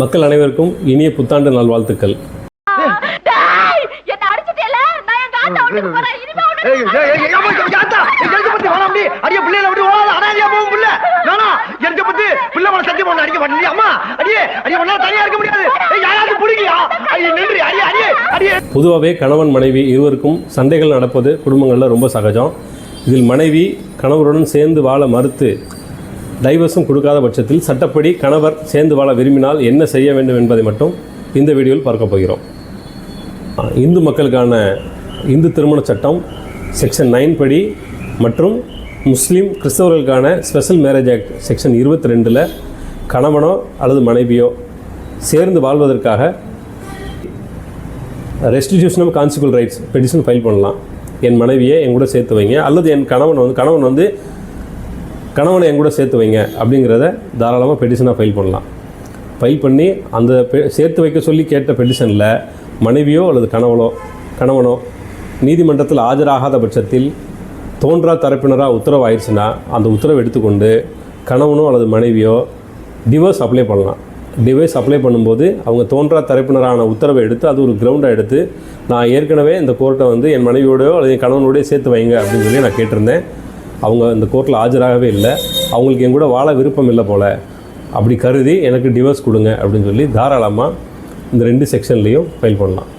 மக்கள் அனைவருக்கும் இனிய புத்தாண்டு நல்வாழ்த்துக்கள். பொதுவாகவே கணவன் மனைவி இருவருக்கும் சண்டைகள் நடப்பது குடும்பங்களில் ரொம்ப சகஜம். இதில் மனைவி கணவருடன் சேர்ந்து வாழ மறுத்து டைவர்ஸும் கொடுக்காத பட்சத்தில் சட்டப்படி கணவர் சேர்ந்து வாழ விரும்பினால் என்ன செய்ய வேண்டும் என்பதை மட்டும் இந்த வீடியோவில் பார்க்க போகிறோம். இந்து மக்களுக்கான இந்து திருமண சட்டம் செக்ஷன் 9 படி மற்றும் முஸ்லீம் கிறிஸ்தவர்களுக்கான ஸ்பெஷல் மேரேஜ் ஆக்ட் செக்ஷன் 22ல் கணவனோ அல்லது மனைவியோ சேர்ந்து வாழ்வதற்காக restitution of conjugal rights petition file பண்ணலாம். என் மனைவியை என் கூட சேர்த்து வைங்க, அல்லது என் கணவன் வந்து கணவனை என் கூட சேர்த்து வைங்க அப்படிங்கிறத தாராளமாக பெட்டிஷனாக ஃபைல் பண்ணலாம். ஃபைல் பண்ணி அந்த சேர்த்து வைக்க சொல்லி கேட்ட பெட்டிஷனில் மனைவியோ அல்லது கணவனோ நீதிமன்றத்தில் ஆஜராகாத பட்சத்தில் தோன்றா தரப்பினராக உத்தரவு ஆயிடுச்சுன்னா அந்த உத்தரவு எடுத்துக்கொண்டு கணவனோ அல்லது மனைவியோ டிவோர்ஸ் அப்ளை பண்ணலாம். டிவோர்ஸ் அப்ளை பண்ணும்போது அவங்க தோன்றா தரப்பினரான உத்தரவை எடுத்து அது ஒரு கிரவுண்டாக எடுத்து நான் ஏற்கனவே இந்த கோர்ட்டை வந்து என் மனைவியோடையோ அல்லது என் கணவனோடையோ சேர்த்து வைங்க அப்படின்னு சொல்லி நான் கேட்டிருந்தேன். அவங்க இந்த கோர்ட்டில் ஆஜராகவே இல்லை, அவங்களுக்கு என் கூட வாழ விருப்பம் இல்லை போல், அப்படி கருதி எனக்கு டிவோர்ஸ் கொடுங்க அப்படின்னு சொல்லி தாராளமாக இந்த 2 செக்ஷன்லேயும் ஃபைல் பண்ணலாம்.